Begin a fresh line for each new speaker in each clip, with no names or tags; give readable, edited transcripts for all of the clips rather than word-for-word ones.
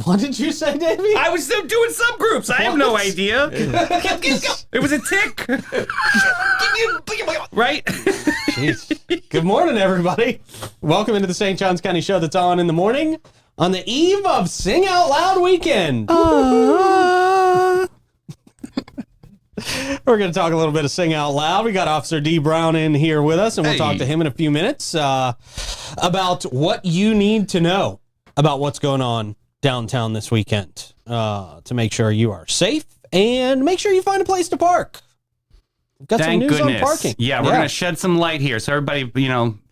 What did you say, Davey?
I was still doing subgroups. I have no idea. It was a tick. Right?
Jeez. Good morning, everybody. Welcome into the St. Johns County Show that's on in the morning on the eve of Sing Out Loud weekend. We're going to talk a little bit of Sing Out Loud. We got Officer Dee Brown in here with us, and we'll talk to him in a few minutes about what you need to know about what's going on downtown this weekend to make sure you are safe and make sure you find a place to park. We've got some news on parking.
Yeah, we're going to shed some light here. So everybody,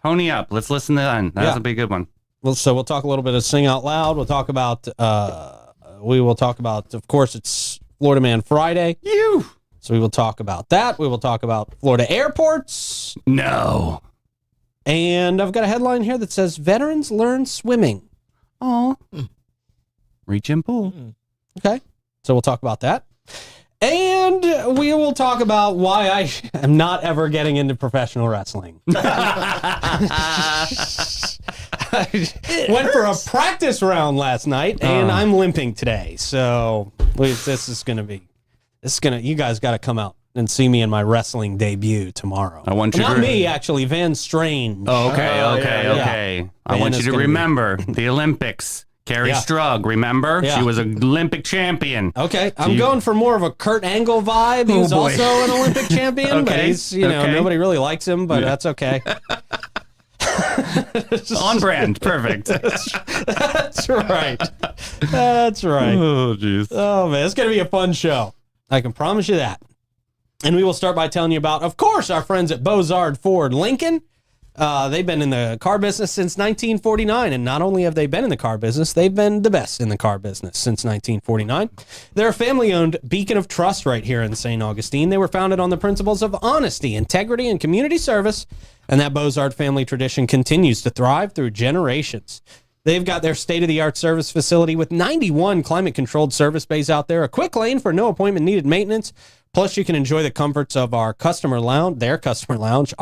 pony up. Let's listen to that. That'll be a good one.
Well, so we'll talk a little bit of Sing Out Loud. We'll talk about, of course, it's Florida Man Friday. So we will talk about that. We will talk about Florida airports.
No.
And I've got a headline here that says, Veterans Learn Swimming.
Oh. Reach and pull.
Okay. So we'll talk about that. And we will talk about why I am not ever getting into professional wrestling. I went for a practice round last night, and I'm limping today. So you guys got to come out and see me in my wrestling debut tomorrow.
I want you
Not me, actually, Van Strange.
Oh, okay. I want you to remember the Olympics. Carrie Strug, remember?
Yeah.
She was an Olympic champion.
Okay, I'm going for more of a Kurt Angle vibe. He's also an Olympic champion, but he's, nobody really likes him, but that's okay.
On brand, perfect.
That's right. That's right.
Oh, jeez.
Oh, man, it's going to be a fun show. I can promise you that. And we will start by telling you about, of course, our friends at Bozard Ford Lincoln. They've been in the car business since 1949, and not only have they been in the car business, they've been the best in the car business since 1949. They're a family-owned beacon of trust right here in St. Augustine. They were founded on the principles of honesty, integrity, and community service, and that Bozard family tradition continues to thrive through generations. They've got their state-of-the-art service facility with 91 climate-controlled service bays out there, a quick lane for no appointment-needed maintenance. Plus, you can enjoy the comforts of our customer lounge, our customer lounge.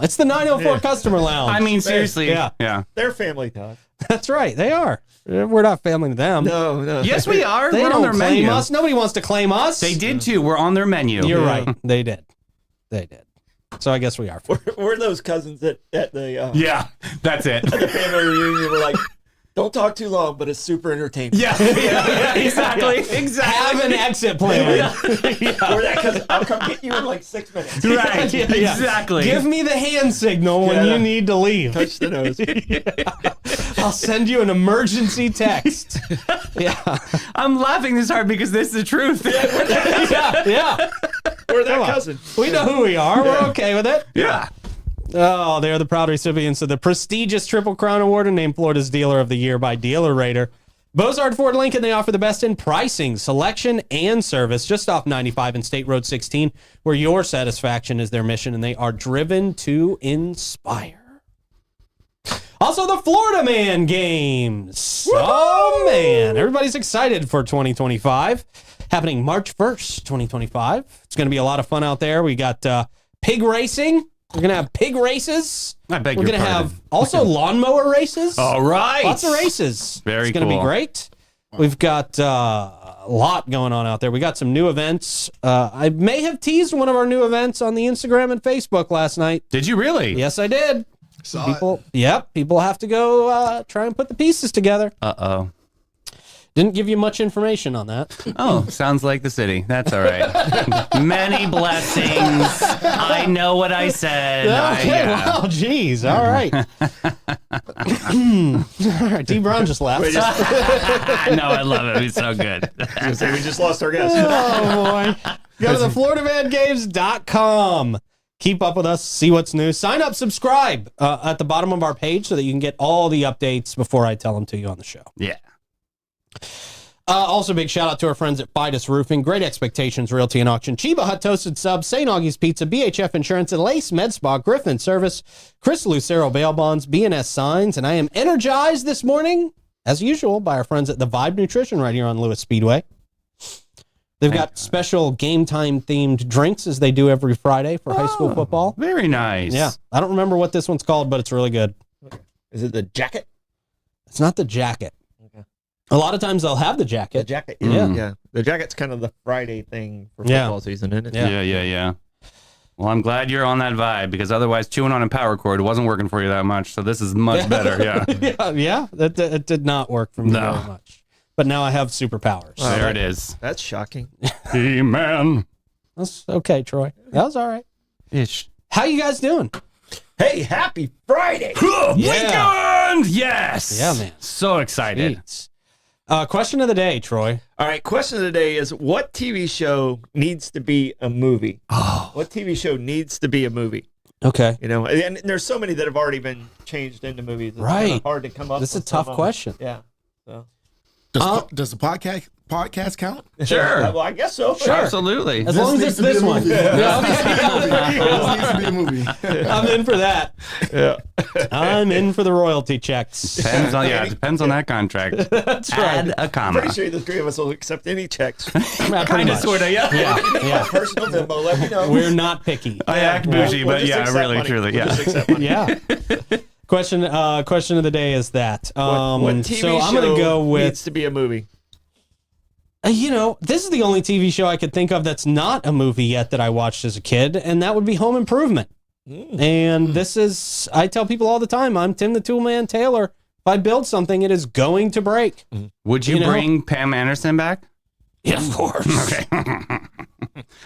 It's the 904 customer lounge.
I mean, seriously.
Yeah.
They're family to us.
That's right. They are. We're not family to them.
No.
Yes, we are.
They
We're
don't
on their
claim
menu.
us. Nobody wants to claim us.
They did too. We're on their menu.
You're right. They did. So I guess we are.
We're those cousins at the
Yeah, that's it.
the family reunion. We're like, don't talk too long, but it's super entertaining.
Yeah, exactly.
Have an exit plan.
We're that cousin. I'll come get you in like 6 minutes.
Right, exactly.
Give me the hand signal when you need to leave.
Touch the nose.
I'll send you an emergency text.
I'm laughing this hard because this is the truth.
Yeah.
We're that cousin.
We know who we are. We're okay with it.
Yeah.
Oh, they're the proud recipients of the prestigious Triple Crown Award and named Florida's Dealer of the Year by Dealer Rater. Bozard Ford Lincoln, they offer the best in pricing, selection, and service just off 95 and State Road 16, where your satisfaction is their mission, and they are driven to inspire. Also, the Florida Man Games. Woo-hoo! Oh, man. Everybody's excited for 2025. Happening March 1st, 2025. It's going to be a lot of fun out there. We got pig racing. We're going to have pig races.
I beg
We're
your
going to
pardon.
have also lawnmower races.
All right.
Lots of races.
Very
It's going to be
cool.
great. We've got a lot going on out there. We got some new events. I may have teased one of our new events on the Instagram and Facebook last night.
Did you really?
Yes, I did.
Saw it.
Yep. People have to go try and put the pieces together.
Uh-oh.
Didn't give you much information on that.
Oh, sounds like the city. That's all right. Many blessings. I know what I said.
Okay, well, geez. All right. All right, Dee Brown just laughed.
No, I love it. It's so good.
We just lost our guest.
Oh, boy. Go to the FloridaManGames.com. Keep up with us. See what's new. Sign up, subscribe at the bottom of our page so that you can get all the updates before I tell them to you on the show.
Yeah.
Also, big shout out to our friends at Fidus Roofing, Great Expectations Realty and Auction, Chiba Hut Toasted Subs, St. Augie's Pizza, BHF Insurance, and Lace Med Spa, Griffin Service, Chris Lucero Bail Bonds, BNS Signs, and I am energized this morning, as usual, by our friends at the Vibe Nutrition right here on Lewis Speedway. They've got special game time themed drinks as they do every Friday for high school football.
Very nice.
Yeah. I don't remember what this one's called, but it's really good.
Is it the jacket?
It's not the jacket.
Okay.
A lot of times they'll have the
The
jacket.
jacket.
Yeah.
Yeah. The jacket's kind of the Friday thing for
Yeah.
football season, isn't it?
Yeah.
Yeah. Well, I'm glad you're on that vibe because otherwise chewing on a power cord wasn't working for you that much. So this is much better. Yeah.
yeah. It did not work for me
No.
very much. But now I have superpowers.
There it is.
That's shocking.
He-Man.
That's okay, Troy. That was all right.
Ish.
How you guys doing?
Hey, happy Friday.
Weekend! Yes.
Yeah, man.
So excited.
Jeez. Question of the day, Troy.
All right, question of the day is what TV show needs to be a movie?
Oh.
What TV show needs to be a movie?
Okay.
You know, and there's so many that have already been changed into movies. It's
Right.
kinda hard to come up
This is a
with
tough
some,
question.
Yeah. So.
Does the podcast count?
Sure.
Well, I guess so.
Sure.
Absolutely.
As long as it's this one.
This needs to be a movie.
I'm in for that.
Yeah.
I'm in for the royalty checks.
Depends on depends on that contract.
That's
Add
right.
a comma.
Pretty sure the three of us will accept any checks.
Pretty
Kind of,
much.
sort of, yeah.
Yeah.
Personal Venmo, let me know.
We're not picky.
I act bougie,
We'll
but
just
yeah,
accept
really,
money.
truly,
We'll
yeah.
just accept money.
Yeah. Question of the day is that.
What TV
so I'm gonna
show
go with.
needs to be a movie?
This is the only TV show I could think of that's not a movie yet that I watched as a kid, and that would be Home Improvement. And this is, I tell people all the time, I'm Tim the Toolman Taylor. If I build something, it is going to break.
Would you
You know?
bring Pam Anderson back?
Yeah, of course.
Okay.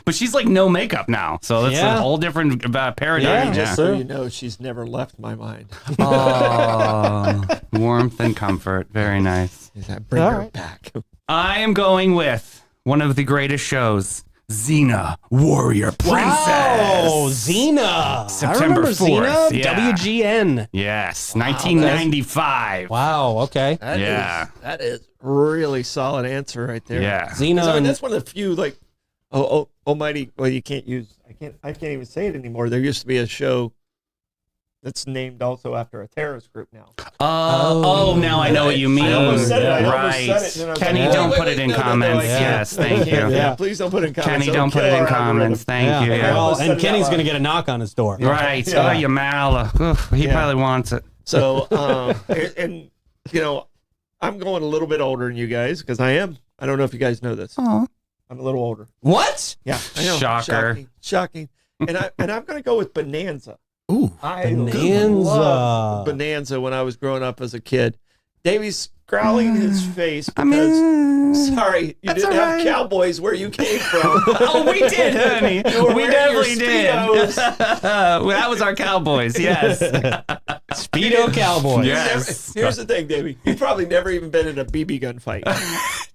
But she's like no makeup now, so that's
Yeah.
a whole different paradigm.
Yeah,
Just
Yeah.
so you know, she's never left my mind.
Oh, warmth and comfort. Very nice.
Bring
All
her
right.
back.
I am going with one of the greatest shows, Xena, Warrior Princess.
Wow, Xena.
September
I remember
4th,
Xena.
yeah.
WGN.
Yes, 1995.
Wow, okay.
That is really solid answer right there.
Yeah.
'Cause,
Xena.
I mean, that's one of the few almighty. Well, you can't use. I can't even say it anymore. There used to be a show that's named also after a terrorist group now.
Now I know what you mean.
I almost said it. I almost
Right.
said it, and then I was
Kenny,
like,
don't
wait,
put
wait,
it in
no, no, no,
comments.
I can't.
Yes, thank you.
Yeah,
Yeah.
please don't put it in comments.
Kenny,
It'll
don't put
kill
it in
our
comments.
algorithm.
Thank you. Yeah.
Well,
almost said
and
it
Kenny's
out
going to
loud.
get a knock on his door.
Right.
Yeah.
Oh, Yamal. He
Yeah.
probably wants it.
So, and I'm going a little bit older than you guys because I am. I don't know if you guys know this.
Oh.
I'm a little older.
What?
Yeah, I know.
Shocker.
Shocking. And I'm going to go with Bonanza.
Ooh.
I
Bonanza.
loved Bonanza when I was growing up as a kid. Davey's scowling his face
I
because,
mean,
sorry, you
that's
didn't
all
have
right.
cowboys where you came from.
Oh, we did, honey.
You were
We
wearing your
definitely did.
Speedos.
Well, that was our Cowboys. Yes.
Speedo Cowboys.
Yes.
Here's the thing, Davey. You've probably never even been in a BB gun fight.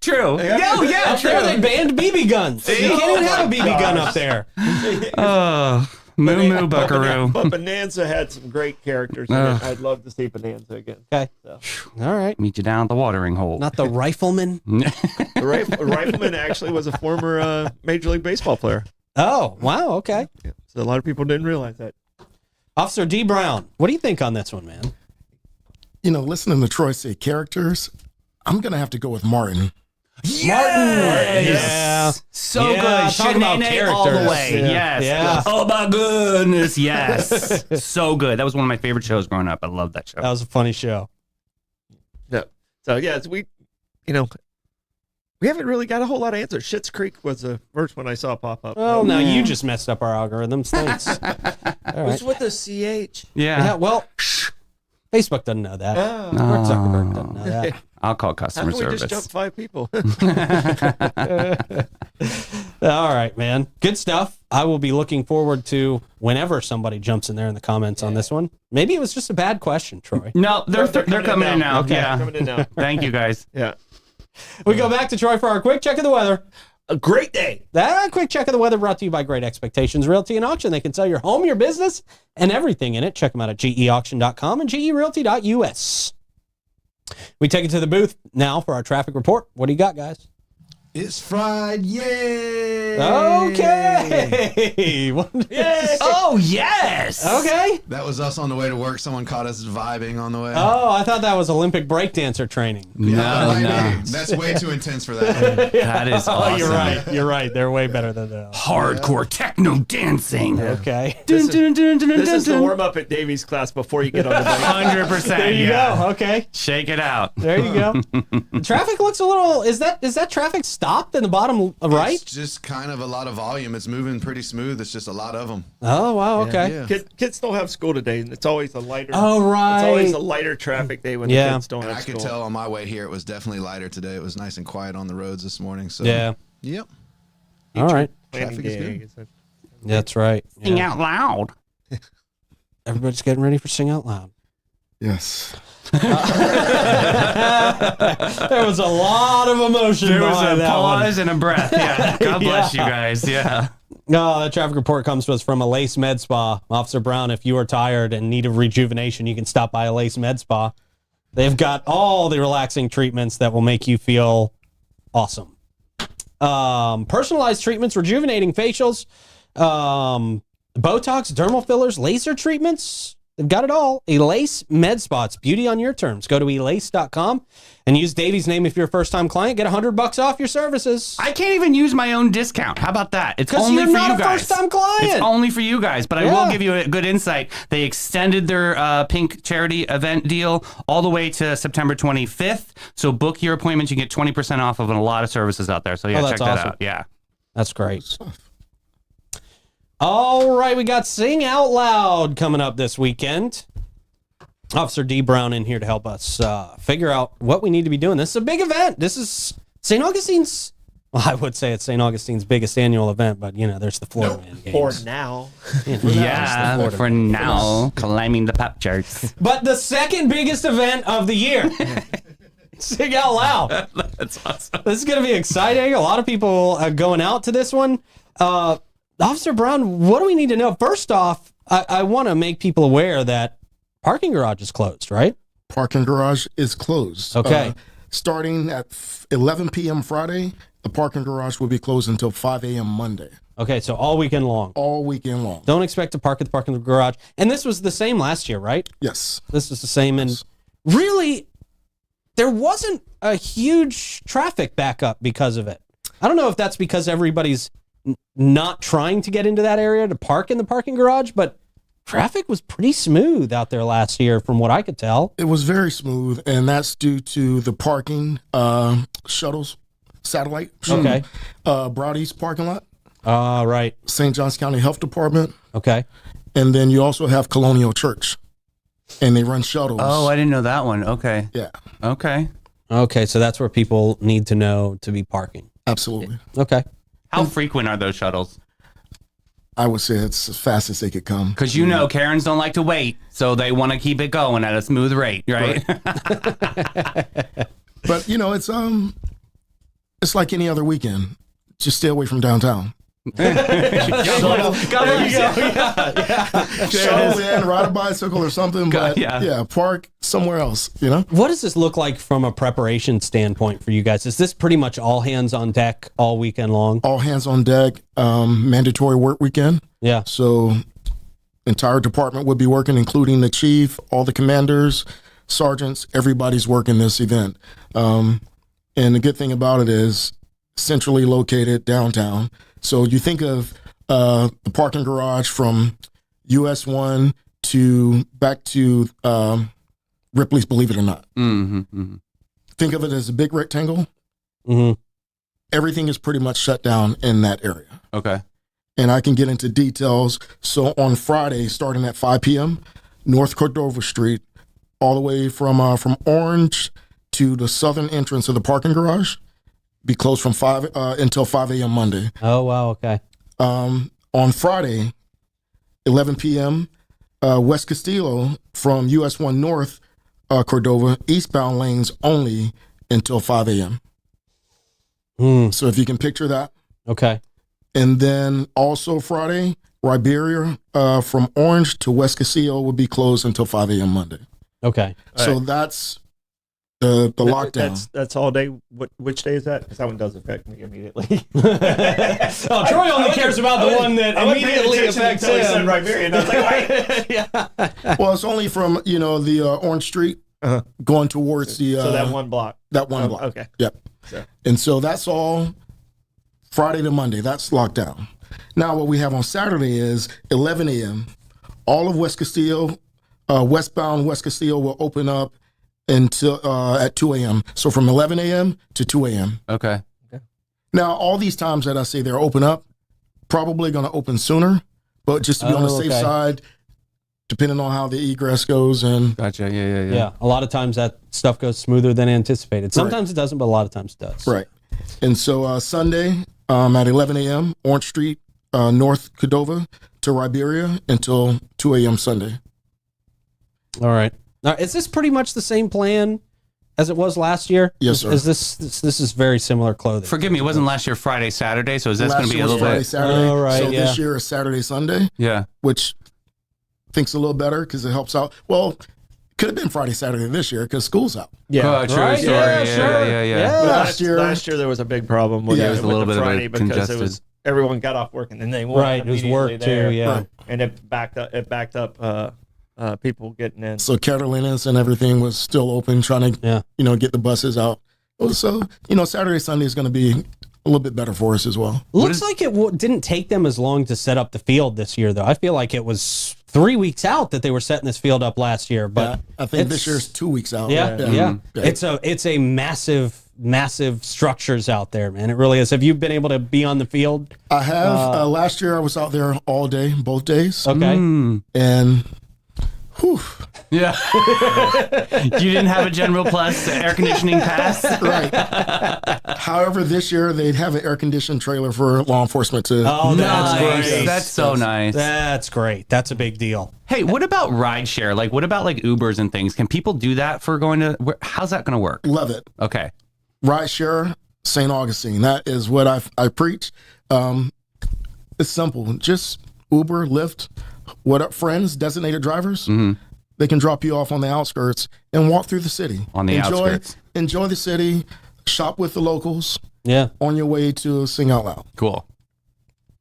True. Yeah,
Up there, they
true.
banned BB guns. You can't even have a BB gun up there.
Oh, moo moo buckaroo.
But Bonanza had some great characters in it. I'd love to see Bonanza again.
Okay.
So.
All right.
Meet you down at the watering hole.
Not the rifleman.
The rifleman actually was a former Major League Baseball player.
Oh, wow. Okay.
Yeah. So a lot of people didn't realize that.
Officer Dee Brown, what do you think on this one, man?
Listening to Troy say characters, I'm going to have to go with Martin.
Yeah.
So
Yeah,
good.
talk about
Shenanigans all the
characters.
way.
Yeah.
Yes.
Yeah.
Oh my goodness. Yes. So good. That was one of my favorite shows growing up. I love that show.
That was a funny show.
No. So yeah, we haven't really got a whole lot of answers. Schitt's Creek was the first one I saw pop up.
Well, now you just messed up our algorithms. Thanks. All right.
What's with the CH?
Yeah, well, Facebook doesn't know that.
Oh.
Mark Zuckerberg doesn't know that.
I'll call
How
customer
come we just
service.
jumped 5 people?
All right, man. Good stuff. I will be looking forward to whenever somebody jumps in there in the comments on this one. Maybe it was just a bad question, Troy.
No, they're coming in now.
Okay.
Yeah.
Coming in now.
Thank you guys.
Yeah.
We go back to Troy for our quick check of the weather.
A great day.
That quick check of the weather brought to you by Great Expectations Realty and Auction. They can sell your home, your business, and everything in it. Check them out at geauction.com and gerealty.us. We take it to the booth now for our traffic report. What do you got, guys?
It's fried. Yay!
Okay.
Oh, yes.
Okay.
That was us on the way to work. Someone caught us vibing on the way.
Oh, I thought that was Olympic breakdancer training.
No, no.
That's way too intense for that.
That is awesome.
Oh, you're right. You're right. They're way better than that.
Hardcore techno dancing.
Okay.
This is the warm up at Davy's class before you get on the bike.
100%.
There you go. Okay.
Shake it out.
There you go. The traffic looks a little. Is that traffic stopped in the bottom right?
It's just kind of a lot of volume. It's moving pretty smooth. It's just a lot of them.
Oh wow. Okay.
Yeah.
Kids don't have school today, and it's always a lighter.
Oh right.
It's always a lighter traffic day when the kids don't
And
have
I
school.
could tell on my way here it was definitely lighter today. It was nice and quiet on the roads this morning. So
Yeah.
Yep.
All right.
Planning
Traffic is
day,
good.
is it?
That's right.
Sing
Yeah.
out loud.
Everybody's getting ready for Sing Out Loud.
Yes.
There was a lot of emotion.
There was a
behind that one.
pause and a breath. Yeah. God bless
Yeah.
you guys. Yeah.
No, the traffic report comes to us from a Lace Med Spa. Officer Brown, if you are tired and need of rejuvenation, you can stop by a Lace Med Spa. They've got all the relaxing treatments that will make you feel awesome. Personalized treatments, rejuvenating facials, Botox, dermal fillers, laser treatments. They've got it all. Elace Med Spa. It's beauty on your terms. Go to elace.com and use Davy's name if you're a first-time client. Get $100 off your services.
I can't even use my own discount. How about that? It's
'Cause
only
you're
for
not
you
a
guys.
first-time client.
It's only for you guys, but I
Yeah.
will give you a good insight. They extended their pink charity event deal all the way to September 25th. So book your appointments. You get 20% off of a lot of services out there. So yeah,
Oh,
check
that's
that
awesome.
out. Yeah.
That's great. All right, we got Sing Out Loud coming up this weekend. Officer Dee Brown in here to help us figure out what we need to be doing. This is a big event. This is St. Augustine's, well, I would say it's St. Augustine's biggest annual event, but, you know, there's the Florida Man
For
games.
now.
Yeah, for now, climbing the pop charts.
But the second biggest event of the year. Sing Out Loud.
That's awesome.
This is going to be exciting. A lot of people are going out to this one. Officer Brown, what do we need to know? First off, I want to make people aware that parking garage is closed, right?
Parking garage is closed.
Okay.
Starting at 11 p.m. Friday, the parking garage will be closed until 5 a.m. Monday,
Okay, so all weekend long.
all weekend long.
Don't expect to park at the parking garage. And this was the same last year, right?
Yes.
This was the same. And really, there wasn't a huge traffic backup because of it. I don't know if that's because everybody's not trying to get into that area to park in the parking garage, but traffic was pretty smooth out there last year from what I could tell.
It was very smooth, and that's due to the parking shuttles, satellite.
Okay.
Broad East parking lot,
Right.
St. Johns County Health Department,
Okay.
and then you also have Colonial Church, and they run shuttles.
Oh, I didn't know that one. Okay.
Yeah,
Okay.
Okay, so that's where people need to know to be parking.
absolutely.
Okay.
How frequent are those shuttles?
I would say it's as fast as they could come.
Because you know Karens don't like to wait, so they want to keep it going at a smooth rate, right?
But you know, it's like any other weekend. Just stay away from downtown.
God bless you.
Shuttle in, ride a bicycle or something, but
yeah.
park somewhere else. You know,
What does this look like from a preparation standpoint for you guys? Is this pretty much all hands on deck all weekend long?
all hands on deck. Mandatory work weekend.
Yeah.
So, entire department would be working, including the chief, all the commanders, sergeants. Everybody's working this event. And the good thing about it is centrally located downtown. So you think of the parking garage from US 1 to back to Ripley's, believe it or not.
Mm-hmm, mm-hmm.
Think of it as a big rectangle.
Mm-hmm.
Everything is pretty much shut down in that area.
Okay.
And I can get into details. So on Friday, starting at 5 p.m., North Cordova Street, all the way from Orange to the southern entrance of the parking garage, be closed from 5 until 5 a.m. Monday.
Oh, wow. Okay.
On Friday, 11 p.m., West Castillo from US 1 North Cordova, eastbound lanes only until 5 a.m. So if you can picture that.
Okay.
And then also Friday, Riberia from Orange to West Castillo will be closed until 5 a.m. Monday.
Okay.
So that's the lockdown.
That's all day. Which day is that? Because that one does affect me immediately.
Oh, Troy only cares about the one that immediately affects
He said
him.
Riberia, and I was like, wait.
Yeah.
Well, it's only from the Orange Street going towards the
So that one block.
that one block.
Okay.
Yep.
So.
And so that's all Friday to Monday. That's lockdown. Now what we have on Saturday is 11 a.m. All of West Castillo, westbound West Castillo will open up until at 2 a.m. So from 11 a.m. to 2 a.m.
Okay.
Now all these times that I say they're open up, probably going to open sooner, but just to be on the safe side, depending on how the egress goes and
Gotcha. Yeah.
Yeah, a lot of times that stuff goes smoother than anticipated. Sometimes it doesn't, but a lot of times it does.
right. And so Sunday at 11 a.m. Orange Street, North Cordova to Riberia until 2 a.m. Sunday.
All right. Now, is this pretty much the same plan as it was last year?
Yes, sir.
Is this is very similar clothing?
Forgive me, it wasn't last year Friday, Saturday, so is this going to be a
Last year was
little
Friday,
bit?
Saturday.
Oh, right,
so
yeah.
this year is Saturday, Sunday,
Yeah.
which I think's a little better because it helps out. Well, could have been Friday, Saturday this year because school's out.
Oh, true
Right?
story.
Yeah, sure.
Yeah.
But
Last year-
last year there was a big problem with,
Yeah,
it
it was
a little bit of a
Friday because
congested.
it was everyone got off work and then they went
Right, it was work
immediately there.
too, yeah.
Right.
And it backed up people getting in.
So Carolinas and everything was still open, trying to get the buses out. So Saturday, Sunday is going to be a little bit better for us as well.
Looks like it didn't take them as long to set up the field this year, though. I feel like it was 3 weeks out that they were setting this field up last year. But
I think
it's-
this year's 2 weeks out.
Yeah. It's a massive structures out there, man. It really is. Have you been able to be on the field?
I have. Last year I was out there all day, both days.
Okay.
And whew,
Yeah. You didn't have a General Plus air conditioning pass?
right. However, this year they'd have an air conditioned trailer for law enforcement to.
Oh, that's
Nice.
great.
That's so nice.
That's great. That's a big deal.
Hey, what about rideshare? Like, what about like Ubers and things? Can people do that for going to? How's that going to work?
Love it.
Okay.
Rideshare, St. Augustine. That is what I preach. It's simple. Just Uber, Lyft, what up, friends, designated drivers. They can drop you off on the outskirts and walk through the city.
On the outskirts.
Enjoy the city, shop with the locals
Yeah.
on your way to Sing Out Loud.
Cool.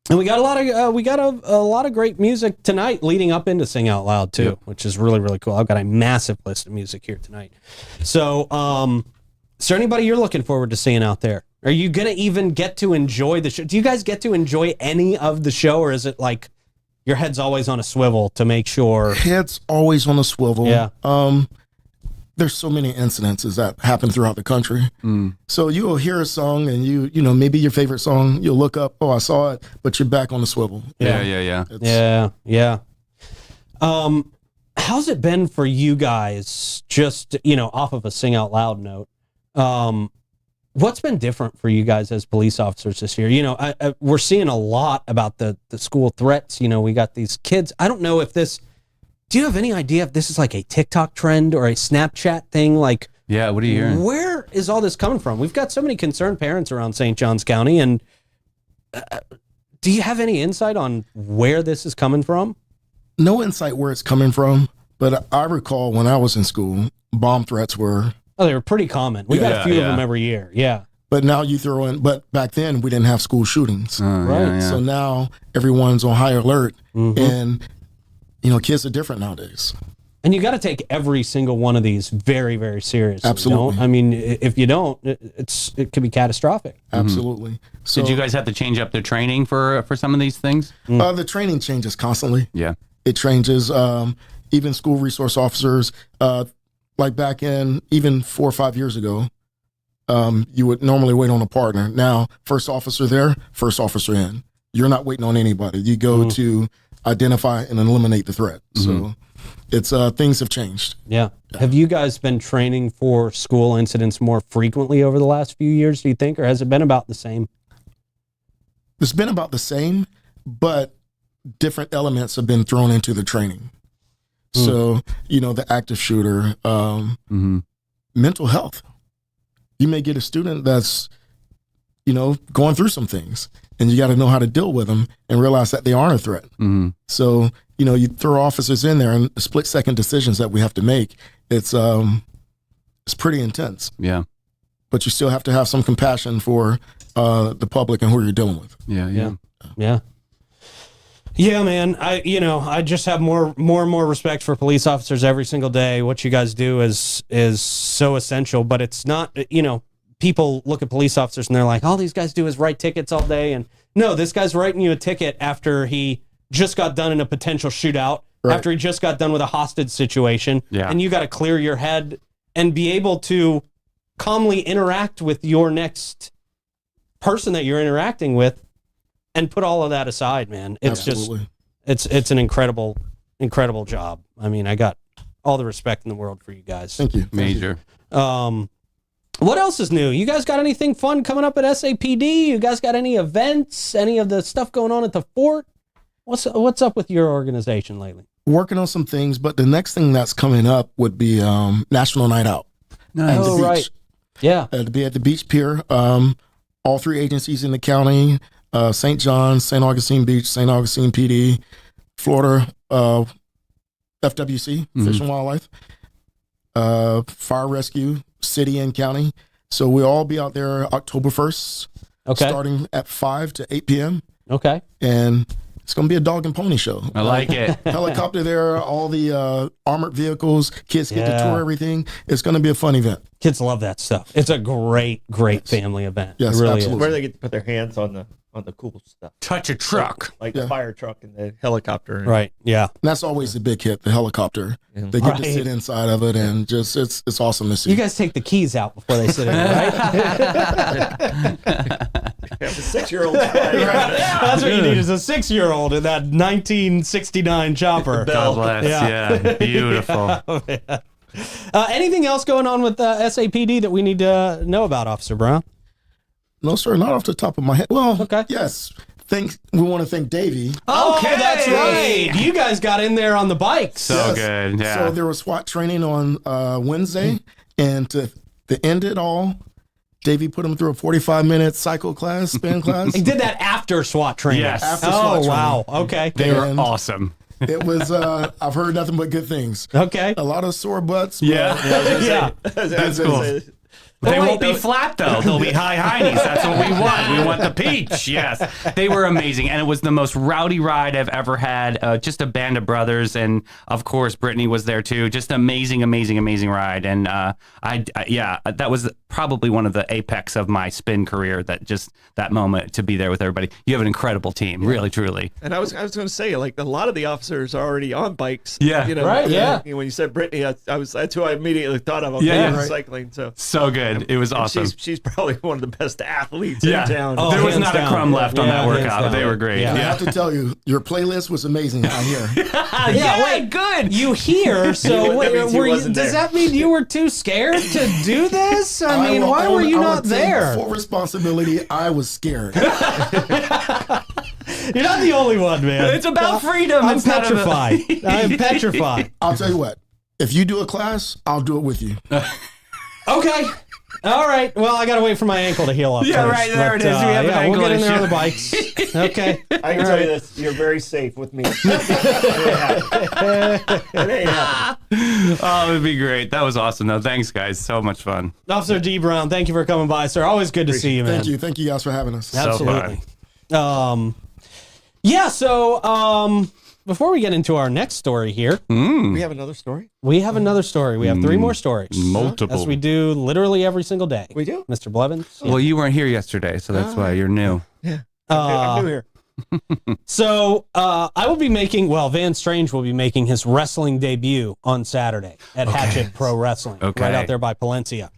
And we got a lot of great music tonight leading up into Sing Out Loud too, which is really, really cool. I've got a massive list of music here tonight. So, is there anybody you're looking forward to seeing out there? Are you going to even get to enjoy the show? Do you guys get to enjoy any of the show, or is it like your head's always on a swivel to make sure?
Head's always on a swivel.
Yeah.
There's so many incidences that happen throughout the country. So you will hear a song and you maybe your favorite song, you'll look up, oh, I saw it, but you're back on the swivel.
Yeah.
Yeah. How's it been for you guys, just, off of a Sing Out Loud note? What's been different for you guys as police officers this year? We're seeing a lot about the school threats. We got these kids. I don't know if do you have any idea if this is like a TikTok trend or a Snapchat thing? Like,
Yeah. What are you hearing?
where is all this coming from? We've got so many concerned parents around St. Johns County, and do you have any insight on where this is coming from?
No insight where it's coming from, but I recall when I was in school, bomb threats were.
Oh, they were pretty common. We got a few of
Yeah.
them every year. Yeah.
But now you throw in, but back then we didn't have school shootings.
Right.
So now everyone's on high alert and, kids are different nowadays.
And you got to take every single one of these very, very seriously.
Absolutely.
I mean, if you don't, it could be catastrophic.
Absolutely. So
Did you guys have to change up the training for some of these things?
the training changes constantly.
Yeah.
It changes. Even school resource officers, like back in even 4 or 5 years ago, you would normally wait on a partner. Now, first officer there, first officer in. You're not waiting on anybody. You go to identify and eliminate the threat. So it's things have changed.
Yeah. Have you guys been training for school incidents more frequently over the last few years, do you think, or has it been about the same?
It's been about the same, but different elements have been thrown into the training. So, the active shooter, mental health. You may get a student that's, going through some things, and you got to know how to deal with them and realize that they aren't a threat. So, you throw officers in there and split second decisions that we have to make. It's it's pretty intense.
Yeah.
But you still have to have some compassion for the public and who you're dealing with.
Yeah, man. I just have more and more respect for police officers every single day. What you guys do is so essential, but it's not, people look at police officers and they're like, all these guys do is write tickets all day. And no, this guy's writing you a ticket after he just got done in a potential shootout, after he just got done with a hostage situation.
Yeah.
And you got to clear your head and be able to calmly interact with your next person that you're interacting with and put all of that aside, man. It's
Absolutely.
it's an incredible job. I mean, I got all the respect in the world for you guys.
Thank you.
Major.
What else is new? You guys got anything fun coming up at SAPD? You guys got any events? Any of the stuff going on at the fort? What's up with your organization lately?
Working on some things, but the next thing that's coming up would be National Night Out.
Nice.
At the beach.
Right. Yeah.
To be at the beach pier. All 3 agencies in the county, St. John's, St. Augustine Beach, St. Augustine PD, Florida FWC, Fish and Wildlife, Fire Rescue, City and County. So we'll all be out there October 1st, starting at 5 to 8 p.m.
Okay.
And it's going to be a dog and pony show.
I like it.
Helicopter there, all the armored vehicles, kids get to tour everything. It's going to be a fun event.
Kids love that stuff. It's a great family event.
Yes,
it really
absolutely.
Where they get to put their hands on the cool stuff,
Touch a truck.
like the fire truck and the helicopter.
is. Right. Yeah.
And that's always the big hit, the helicopter. They get to sit inside of it, and just it's awesome to see.
You guys take the keys out before they sit in, right?
The 6-year-old.
That's what you need is a 6-year-old in that 1969 chopper.
God bless. Yeah. Beautiful.
Anything else going on with SAPD that we need to know about, Officer Brown?
No, sir, not off the top of my head. Well,
Okay.
yes. We want to thank Davey.
Okay, that's right. You guys got in there on the bikes.
So
Yes.
good. Yeah.
So there was SWAT training on Wednesday, and to end it all, Davey put him through a 45-minute cycle class, spin class.
He did that after SWAT training.
Yes.
After SWAT training.
Wow. Okay.
they were
and-
awesome.
It was, I've heard nothing but good things.
Okay.
A lot of sore butts. but-
Yeah.
That's cool. They won't be flat, though. They'll be high heinies. That's what we want. We want the peach. Yes. They were amazing. And it was the most rowdy ride I've ever had. Just a band of brothers. And, of course, Brittany was there, too. Just amazing, amazing, amazing ride. And, that was probably one of the apex of my spin career, that moment to be there with everybody. You have an incredible team, really, truly.
And I was going to say, like, a lot of the officers are already on bikes.
Yeah.
Right, yeah.
When you said Brittany, that's who I immediately thought of.
Yeah.
Cycling. So
good. It was awesome.
she's probably one of the best athletes in town.
Oh,
There was
hands
not
down.
a crumb left on
Yeah,
that
hands
workout.
down.
They were great.
Yeah.
I have to tell you, your playlist was amazing out here.
Wait,
good.
You here? So
That means he wasn't
does
there.
that mean you were too scared to do this? I mean, why were you not there?
Full responsibility. I was scared.
You're not the only one, man.
It's about freedom.
I'm
It's not about-
petrified. I'm petrified.
I'll tell you what. If you do a class, I'll do it with you.
Okay. All right. Well, I got to wait for my ankle to heal up.
Yeah,
first,
right. There
but,
it is. We have an ankle
we'll get in there on
issue.
the bikes. Okay.
I can tell you this: you're very safe with me. It ain't happening.
Oh, it'd be great. That was awesome, though. Thanks, guys. So much fun.
Officer Dee Brown, thank you for coming by, sir. Always good to see you, man.
Thank you. Thank you guys for having us.
Absolutely. So before we get into our next story here,
We have another story.
we have another story. We have 3 more stories.
Multiple.
As we do literally every single day.
We do?
Mr. Blevins.
Well, you weren't here yesterday, so that's why you're new.
I'm new here.
So I will be making, Van Strange will be making his wrestling debut on Saturday at Hatchet Pro Wrestling,
Okay.
right out there by Palencia.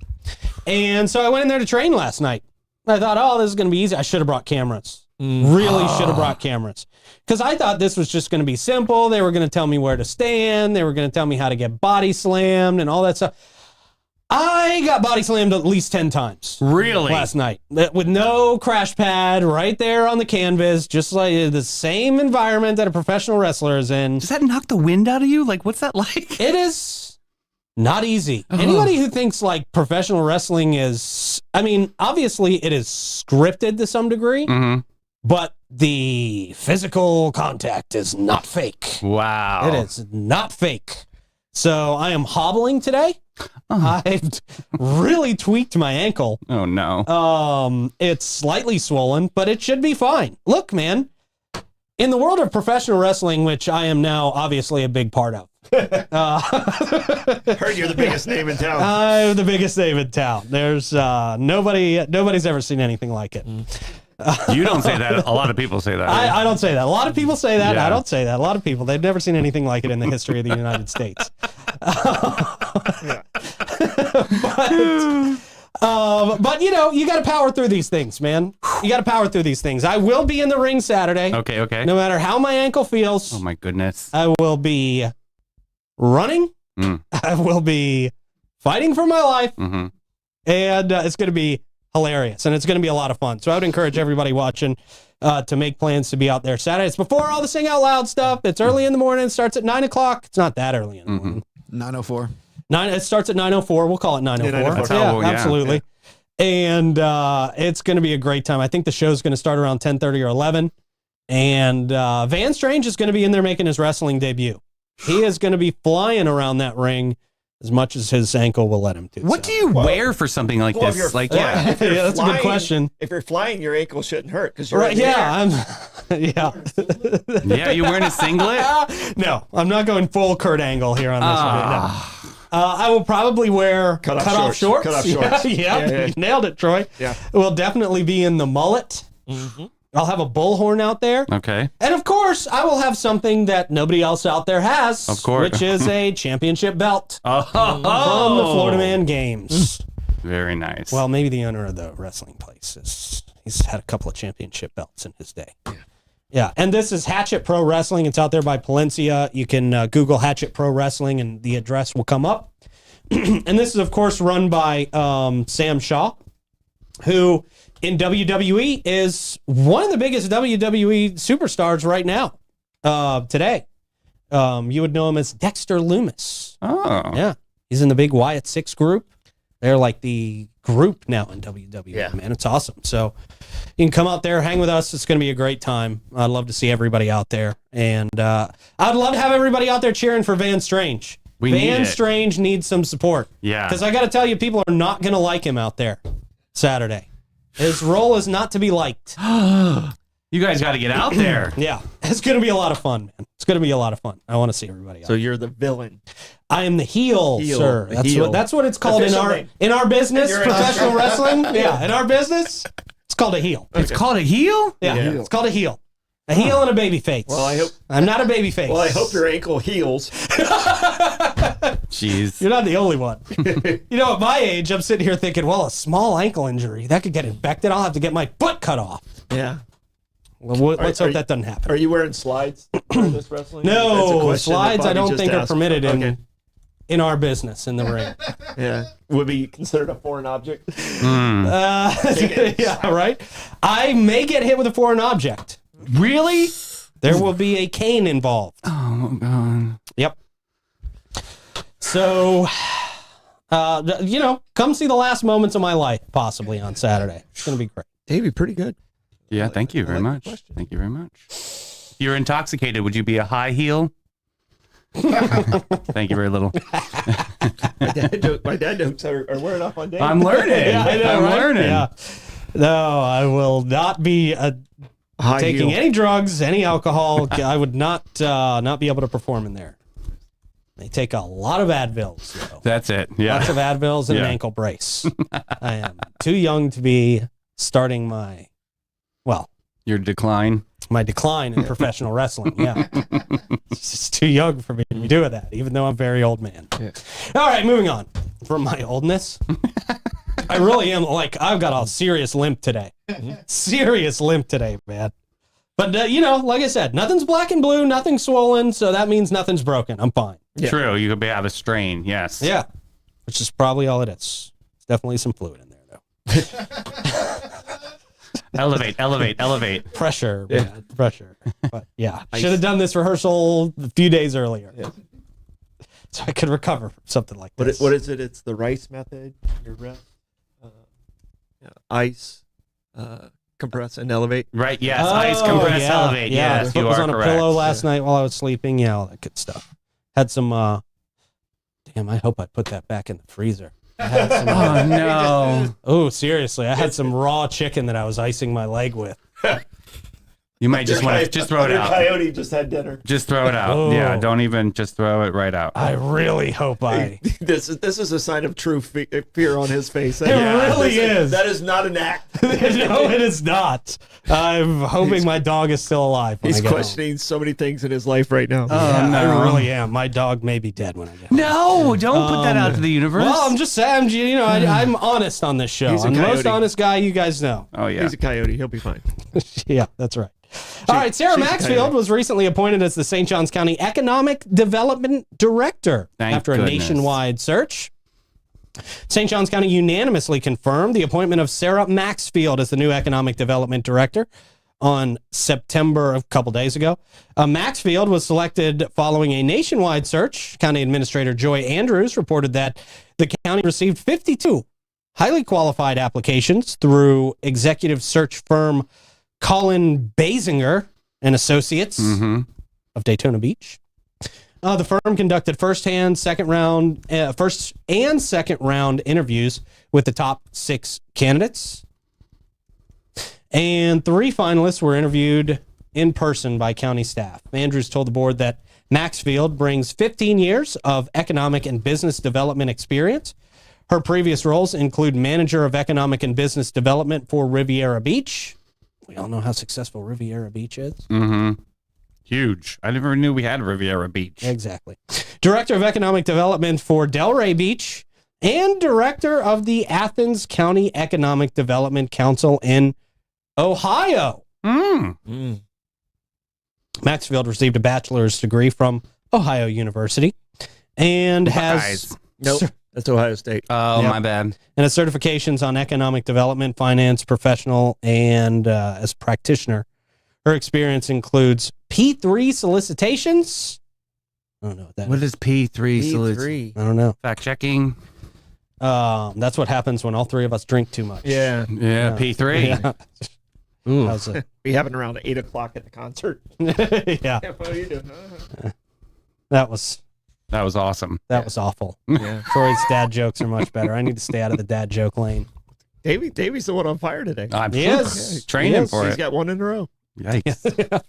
And so I went in there to train last night. I thought, oh, this is going to be easy. I should have brought cameras. Really should have brought cameras. Because I thought this was just going to be simple. They were going to tell me where to stand. They were going to tell me how to get body slammed and all that stuff. I got body slammed at least 10 times.
Really?
Last night with no crash pad right there on the canvas, just like the same environment that a professional wrestler is in.
Does that knock the wind out of you? Like, what's that like?
It is not easy. Anybody who thinks like professional wrestling is, I mean, obviously it is scripted to some degree, but the physical contact is not fake.
Wow.
It is not fake. So I am hobbling today. I've really tweaked my ankle.
Oh, no.
It's slightly swollen, but it should be fine. Look, man, in the world of professional wrestling, which I am now obviously a big part of.
Heard you're the biggest name in town.
I'm the biggest name in town. There's nobody's ever seen anything like it.
You don't say that. A lot of people say that.
I don't say that. A lot of people say that.
Yeah.
I don't say that. A lot of people, they've never seen anything like it in the history of the United States. But you know, you got to power through these things, man. You got to power through these things. I will be in the ring Saturday.
Okay.
No matter how my ankle feels,
Oh, my goodness.
I will be running. I will be fighting for my life.
Mm-hmm.
And it's going to be hilarious, and it's going to be a lot of fun. So I would encourage everybody watching to make plans to be out there Saturday. It's before all the Sing Out Loud stuff. It's early in the morning. It starts at 9 o'clock. It's not that early in the morning.
9:04.
It starts at 9:04. We'll call it 9:04.
Yeah, 9:04.
That's how we'll-
absolutely. And it's going to be a great time. I think the show's going to start around 10:30 or 11. And Van Strange is going to be in there making his wrestling debut. He is going to be flying around that ring as much as his ankle will let him do.
What do you wear for something like
Well, if
this?
you're
Like,
flying-
yeah.
if you're
Yeah, that's a good question.
If you're flying, your ankle shouldn't hurt because you're
Right?
in the air.
Yeah,
Yeah, you wearing a singlet?
No, I'm not going full Kurt Angle here on this one. No. I will probably wear
Cut off
cut-off
shorts.
shorts.
Cut off shorts.
Yeah, you nailed it, Troy.
Yeah.
We'll definitely be in the mullet. I'll have a bullhorn out there.
Okay.
And of course, I will have something that nobody else out there has.
Of course.
Which is a championship belt
Oh,
from the Florida Man Games.
Very nice.
Well, maybe the owner of the wrestling place he's had a couple of championship belts in his day. Yeah. And this is Hatchet Pro Wrestling. It's out there by Palencia. You can Google Hatchet Pro Wrestling and the address will come up. And this is, of course, run by Sam Shaw, who in WWE is one of the biggest WWE superstars right now, today. You would know him as Dexter Lumis.
oh.
Yeah. He's in the big Wyatt Six group. They're like the group now in WWE, man. It's awesome. So you can come out there, hang with us. It's going to be a great time. I'd love to see everybody out there. And I'd love to have everybody out there cheering for Van Strange.
We need
Van
it.
Strange needs some support.
Yeah.
Because I got to tell you, people are not going to like him out there Saturday. His role is not to be liked.
You guys got to get out there.
Yeah. It's going to be a lot of fun, man. It's going to be a lot of fun. I want to see everybody out
So you're the villain.
I am the heel, sir.
The
That's
heel.
that's what it's called
Official name.
in our business,
In your
professional
industry.
wrestling. Yeah, in our business, it's called a heel.
It's called a heel?
Yeah,
Yeah.
it's called a heel. A heel and a baby face.
Well, I hope.
I'm not a baby face.
Well, I hope your ankle heals.
Jeez.
You're not the only one. You know, at my age, I'm sitting here thinking, well, a small ankle injury that could get infected. I'll have to get my foot cut off.
Yeah.
Well, let's
Are
hope
you-
that doesn't happen.
Are you wearing slides for this wrestling? That's a
No,
question that
slides I
Bobby
don't
just
think are
asked.
permitted
Okay.
in our business in the ring.
Yeah. Would be considered a foreign object.
Yeah, right. I may get hit with a foreign object.
Really?
There will be a cane involved.
Oh, God.
Yep. So, you know, come see the last moments of my life, possibly on Saturday. It's going to be great.
Davey, pretty good.
Yeah, thank you very much. Thank you very much. If you're intoxicated, would you be a high heel? Thank you very little.
My dad jokes are wearing off on Davey.
I'm learning.
Yeah, I know,
I'm
right?
learning.
Yeah. No, I will not be
High
taking
heel.
any drugs, any alcohol. I would not be able to perform in there. They take a lot of Advils, though.
That's it. Yeah.
Lots of Advils and an
Yeah.
ankle brace. I am too young to be starting my
Your decline.
decline in professional wrestling. Yeah. It's just too young for me to be doing that, even though I'm a very old man.
Yeah.
All right, moving on from my oldness. I really am I've got a serious limp today. Serious limp today, man. But, you know, like I said, nothing's black and blue, nothing's swollen, so that means nothing's broken. I'm fine.
Yeah.
True. You could have a strain. Yes.
Yeah. Which is probably all it is. There's definitely some fluid in there, though.
Elevate.
Pressure, man. Pressure. But, yeah. Should have done this rehearsal a few days earlier.
Yeah.
So I could recover from something like this.
What is it? It's the rice method. Your rest. Ice, compress, and elevate.
Right. Yes. Ice, compress, elevate.
Yeah,
Yes.
the foot
You
was
are
on a
correct.
pillow last night while I was sleeping. Yeah, all that good stuff. Had some. Damn, Damn, I hope I put that back in the freezer. I had some,
Oh no!
oh, seriously, I had some raw chicken that I was icing my leg with.
You might just want to just throw it
Your
out.
coyote just had dinner.
Just throw it out.
Oh.
Yeah, don't even just throw it right out.
I really hope I.
This is a sign of true fear on his face.
It really is.
That is not an act.
No, it is not. I'm hoping my dog is still alive. When
He's
I get home.
questioning so many things in his life right now.
Yeah,
no.
I really am. My dog may be dead when I get home.
No, don't put that out to the universe.
Well, I'm just saying, you know, I'm honest on this show.
He's a
I'm the most
coyote.
honest guy you guys know.
oh yeah.
He's a coyote. He'll be fine.
Yeah, that's right. All right, Sarah
she's a
Maxfield
coyote.
was recently appointed as the St. Johns County Economic Development Director
Thank
after a
goodness.
nationwide search. St. Johns County unanimously confirmed the appointment of Sarah Maxfield as the new Economic Development Director on September, a couple days ago. Maxfield was selected following a nationwide search. County Administrator Joy Andrews reported that the county received 52 highly qualified applications through executive search firm Colin Basinger and Associates of Daytona Beach. The firm conducted first and second round interviews with the top 6 candidates. And 3 finalists were interviewed in person by county staff. Andrews told the board that Maxfield brings 15 years of economic and business development experience. Her previous roles include manager of economic and business development for Riviera Beach. We all know how successful Riviera Beach is.
Huge. I never knew we had Riviera Beach.
Exactly. Director of Economic Development for Delray Beach and Director of the Athens County Economic Development Council in Ohio. Maxfield received a bachelor's degree from Ohio University and has
Nope. That's Ohio State.
Oh,
Yep.
my bad.
and has certifications on economic development, finance, professional, and as a practitioner. Her experience includes P3 solicitations. I don't know what that
What
is.
is P3?
E3.
I don't know.
Fact checking.
That's what happens when all 3 of us drink too much.
Yeah.
Yeah, P3.
Yeah.
Ooh.
That was a-
We have it around 8 o'clock at the concert.
yeah.
What are you doing?
That was
That was awesome.
was awful.
Yeah.
Troy's dad jokes are much better. I need to stay out of the dad joke lane.
Davy's the one on fire today.
I'm
He is.
training
He is.
for
He's
it.
got 1 in a row.
Yikes.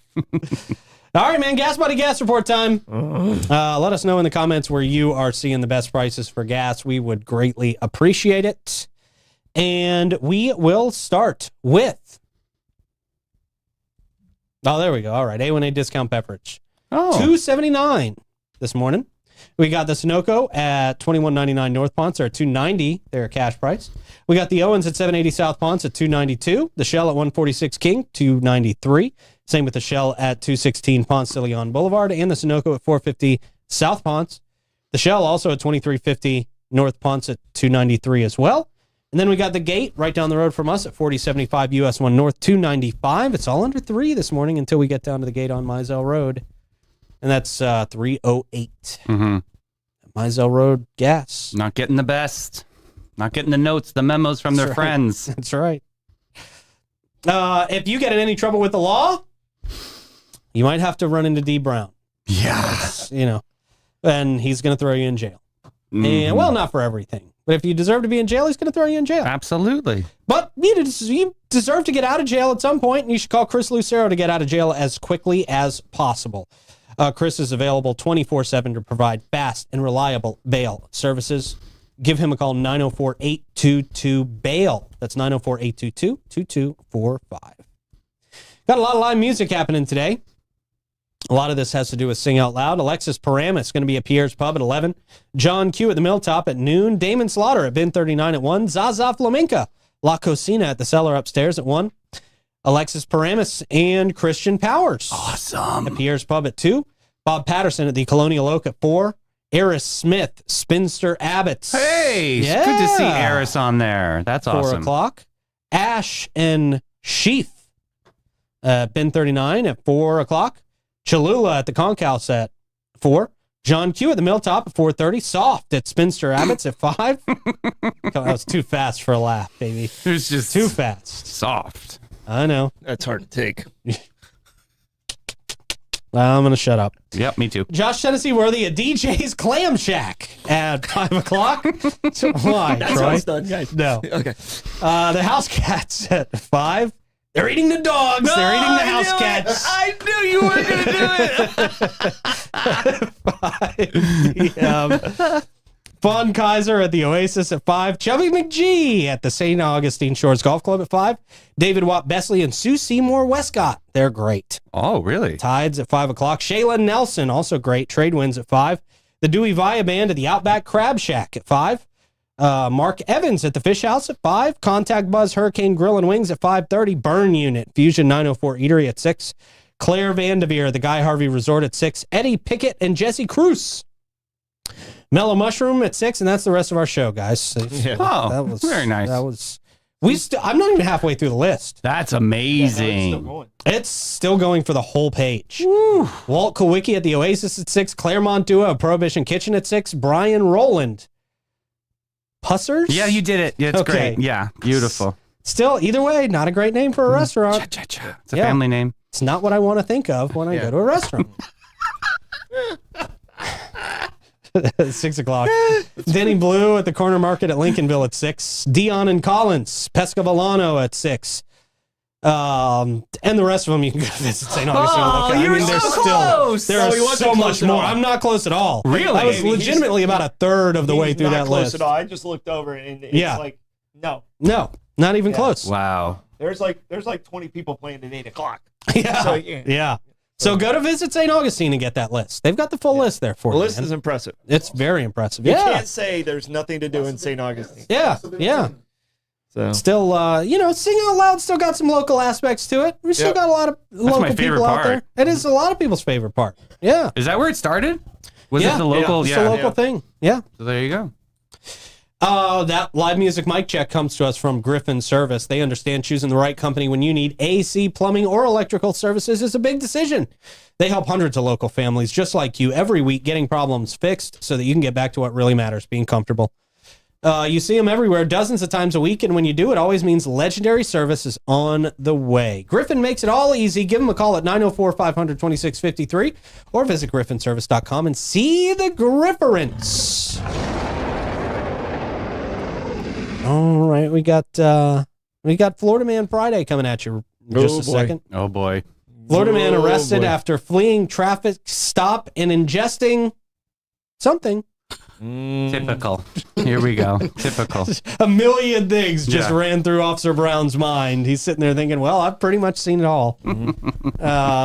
All right, man. Gas Buddy gas report time. Let us know in the comments where you are seeing the best prices for gas. We would greatly appreciate it. And we will start with. Oh, there we go. All right. A1A discount beverage.
Oh.
$2.79 this morning. We got the Sunoco at $21.99 North Ponce, or at $2.90 their cash price. We got the Owens at $7.80 South Ponce at $2.92. The Shell at $146 King, $2.93. Same with the Shell at $2.16 Ponce de Leon Boulevard, and the Sunoco at $4.50 South Ponce. The Shell also at $23.50 North Ponce at $2.93 as well. And then we got the Gate right down the road from us at 4075 US 1 North, $2.95. It's all under $3 this morning until we get down to the Gate on Mizell Road. And that's $3.08. Mizell Road gas.
Not getting the best. Not getting the notes, the memos from their
That's right.
friends.
That's right. If you get in any trouble with the law, you might have to run into Dee Brown.
Yeah.
You know, and he's going to throw you in jail. And well, not for everything, but if you deserve to be in jail, he's going to throw you in jail.
Absolutely.
But you deserve to get out of jail at some point, and you should call Chris Lucero to get out of jail as quickly as possible. Chris is available 24/7 to provide fast and reliable bail services. Give him a call, 904-822-BAIL. That's 904-822-2245. Got a lot of live music happening today. A lot of this has to do with Sing Out Loud. Alexis Paramus going to be at Pierre's Pub at 11. John Q at the Milltop at noon. Damon Slaughter at Bin 39 at 1. Zaza Flamenca, La Cocina at the Cellar upstairs at 1. Alexis Paramus and Christian Powers.
Awesome.
At Pierre's Pub at 2. Bob Patterson at the Colonial Oak at 4. Eris Smith, Spinster Abbott's.
Hey, it's good to see Eris on there. That's
4
awesome.
o'clock. Ash and Sheaf Bin 39 at 4 o'clock. Cholula at the Conch House at 4. John Q at the Milltop at 4:30. Soft at Spinster Abbott's at 5. That was too fast for a laugh, baby.
It was just
Too fast.
soft.
I know.
That's hard to take.
Well, I'm going to shut up.
Yep, me too.
Josh Tennessee Worthy at DJ's Clam Shack. at 5 o'clock. Why,
That's
Troy?
how it's done, guys.
No.
Okay.
The house cats at 5. They're eating the dogs. They're eating the house cats.
I knew you were going to do it.
5 p.m. Fun Kaiser at the Oasis at 5. Chubby McGee at the St. Augustine Shores Golf Club at 5. David Watt Besley and Sue Seymour Westcott. They're great.
Oh, really?
Tides at 5 o'clock. Shayla Nelson, also great. Trade winds at 5. The Dewey Via Band at the Outback Crab Shack at 5. Mark Evans at the Fish House at 5. Contact Buzz Hurricane Grill and Wings at 5:30. Burn Unit Fusion 904 Eatery at 6. Claire Vandeveer at the Guy Harvey Resort at 6. Eddie Pickett and Jesse Cruz. Mellow Mushroom at 6, and that's the rest of our show, guys.
Yeah.
Oh,
That was
very nice.
That was I'm not even halfway through the list.
That's
Yeah,
amazing.
no, it's still going.
It's still going for the whole page. Walt Kowicki at the Oasis at 6. Claremont Duo at Prohibition Kitchen at 6. Brian Rowland. Pussers?
Yeah, you did it. Yeah, it's
Okay.
great. Yeah, beautiful.
Still, either way, not a great name for a restaurant.
Cha-cha-cha. It's a
Yeah.
family name.
It's not what I want to think of when I go to a restaurant. 6 o'clock. Denny Blue at the Corner Market at Lincolnville at 6. Dion and Collins, Pescavallano at 6. And the rest of them you can go visit St. Augustine. and look at.
you were
there's
so
still
close.
there's
he wasn't
so
close
much
at
more.
all.
I'm not close at all.
Really?
I was
He's-
legitimately about a third of the way
He's
through
not
that
close
list.
At all. I just looked over and it's
Yeah.
like, no.
No, not even close.
Wow.
There's like 20 people playing at 8 o'clock.
Yeah.
So, yeah.
Yeah. So go to visit St. Augustine and get that list. They've got the full list there for
The
you.
list
man.
is impressive.
It's very impressive.
You
Yeah.
can't say there's nothing to do in St. Augustine.
Yeah. Yeah.
So
Still, Sing Out Loud still got some local aspects to it. We still
Yep.
got a lot of local
my favorite
people out there.
part.
It is a lot of people's favorite part. Yeah.
Is that where it started? Was
Yeah.
it the local?
It's
Yeah.
a local thing. Yeah.
So there you go.
That live music mic check comes to us from Griffin Service. They understand choosing the right company when you need AC, plumbing, or electrical services is a big decision. They help hundreds of local families just like you every week getting problems fixed so that you can get back to what really matters, being comfortable. You see them everywhere, dozens of times a week, and when you do, it always means legendary service is on the way. Griffin makes it all easy. Give them a call at 904-500-2653 or visit griffinservice.com and see the Grifference. All right, we got Florida Man Friday coming at you in just a
boy.
second.
Oh boy.
Florida man
Oh,
arrested
boy.
after fleeing traffic stop and ingesting something.
Typical. Here we go. Typical.
A million things just
Yeah.
ran through Officer Brown's mind. He's sitting there thinking, well, I've pretty much seen it all.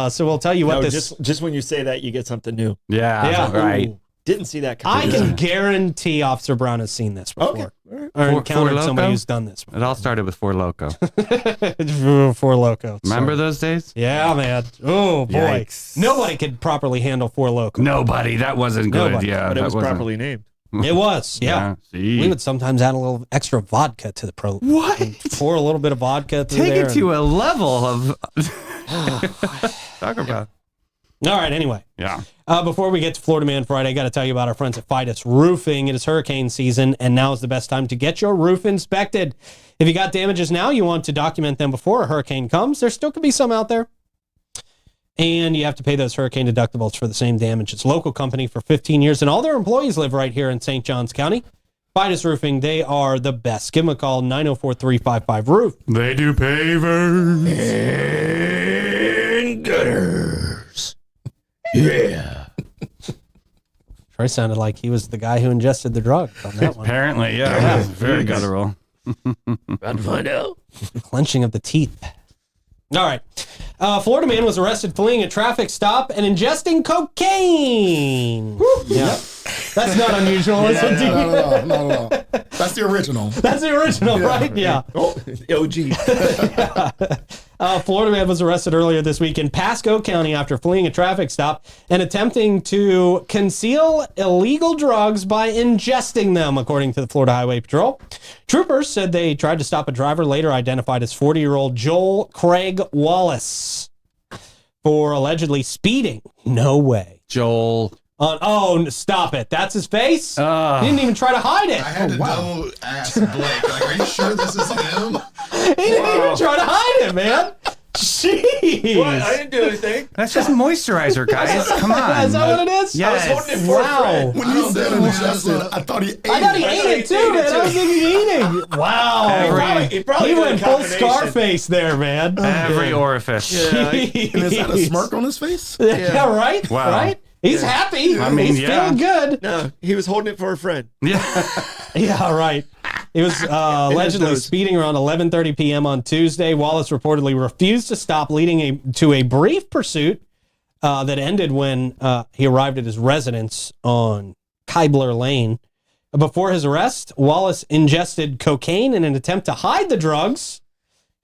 So we'll tell you what
no,
this...
just when you say that, you get something new.
Yeah.
Yeah.
Right.
Ooh, didn't see that
I
coming.
can guarantee Officer Brown has seen this before.
Okay.
Or
Four
encountered
Loko?
somebody who's done this
It all started with Four Loco.
before. Four Loko.
Remember
Sorry.
those days?
Yeah, man. Oh, boy.
Yikes.
Nobody could properly handle Four Loko.
Nobody. That wasn't good.
Nobody.
Yeah.
But it
that
was
wasn't.
properly named.
It was, yeah.
See.
We would sometimes add a little extra vodka to the pro.
What?
Pour a little bit of vodka through
Take
there.
it to a level of. Talk about.
All right, anyway.
Yeah.
Before we get to Florida Man Friday, I got to tell you about our friends at Fidus Roofing. It is hurricane season, and now is the best time to get your roof inspected. If you got damages now, you want to document them before a hurricane comes. There still could be some out there. And you have to pay those hurricane deductibles for the same damage. It's a local company for 15 years, and all their employees live right here in St. Johns County. Fidus Roofing, they are the best. Give them a call, 904-355-ROOF.
They do pavers.
And gutters. Yeah.
Troy sounded like he was the guy who ingested the drug on that one.
Apparently, yeah. It was very guttural.
About to find out.
Clenching of the teeth. All right. Florida man was arrested fleeing a traffic stop and ingesting cocaine. Yeah. That's not unusual, is it?
Not at all. That's the original.
That's the original, right? Yeah.
Oh, OG.
Florida man was arrested earlier this week in Pasco County after fleeing a traffic stop and attempting to conceal illegal drugs by ingesting them, according to the Florida Highway Patrol. Troopers said they tried to stop a driver later identified as 40-year-old Joel Craig Wallace for allegedly speeding. No way.
Joel.
Stop it. That's his face? He didn't even try to hide it.
I had to double ask Blake, like, are you sure this is him?
He didn't even try to hide it, man. Jeez.
What? I didn't do anything.
That's just moisturizer, guys. Come on.
Is that what it is?
Yes.
I was holding it for a
Wow.
friend.
When you said moisturizer, I thought he ate
I thought he
it.
ate it too, man. I was thinking eating. Wow.
He probably
He
did a
went full
combination.
Scarface there, man.
Every orifice.
Yeah,
And is that a smirk on his face?
Yeah, right?
Wow.
Right? He's happy.
I mean,
He's
yeah.
feeling good.
No, he was holding it for a friend.
Yeah.
Yeah, right. He was allegedly
nose.
speeding around 11:30 p.m. on Tuesday. Wallace reportedly refused to stop, leading to a brief pursuit that ended when he arrived at his residence on Kybler Lane. Before his arrest, Wallace ingested cocaine in an attempt to hide the drugs.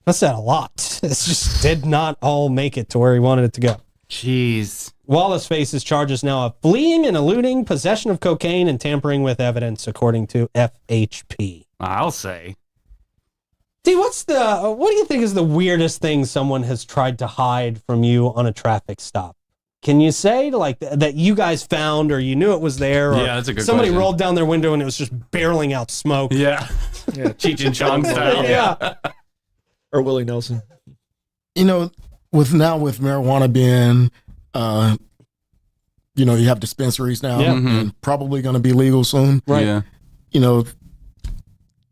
That's a lot. It just did not all make it to where he wanted it to go.
Jeez.
Wallace faces charges now of fleeing and eluding, possession of cocaine, and tampering with evidence, according to FHP.
I'll say.
D, what do you think is the weirdest thing someone has tried to hide from you on a traffic stop? Can you say like that you guys found, or you knew it was there, or
Yeah, that's a good
somebody
question.
rolled down their window and it was just barreling out smoke?
Yeah. Cheech and Chong style.
Yeah.
Or Willie Nelson.
You know, with marijuana being, you have dispensaries now,
Yeah.
and probably going to be legal soon.
Right.
Yeah.
You know,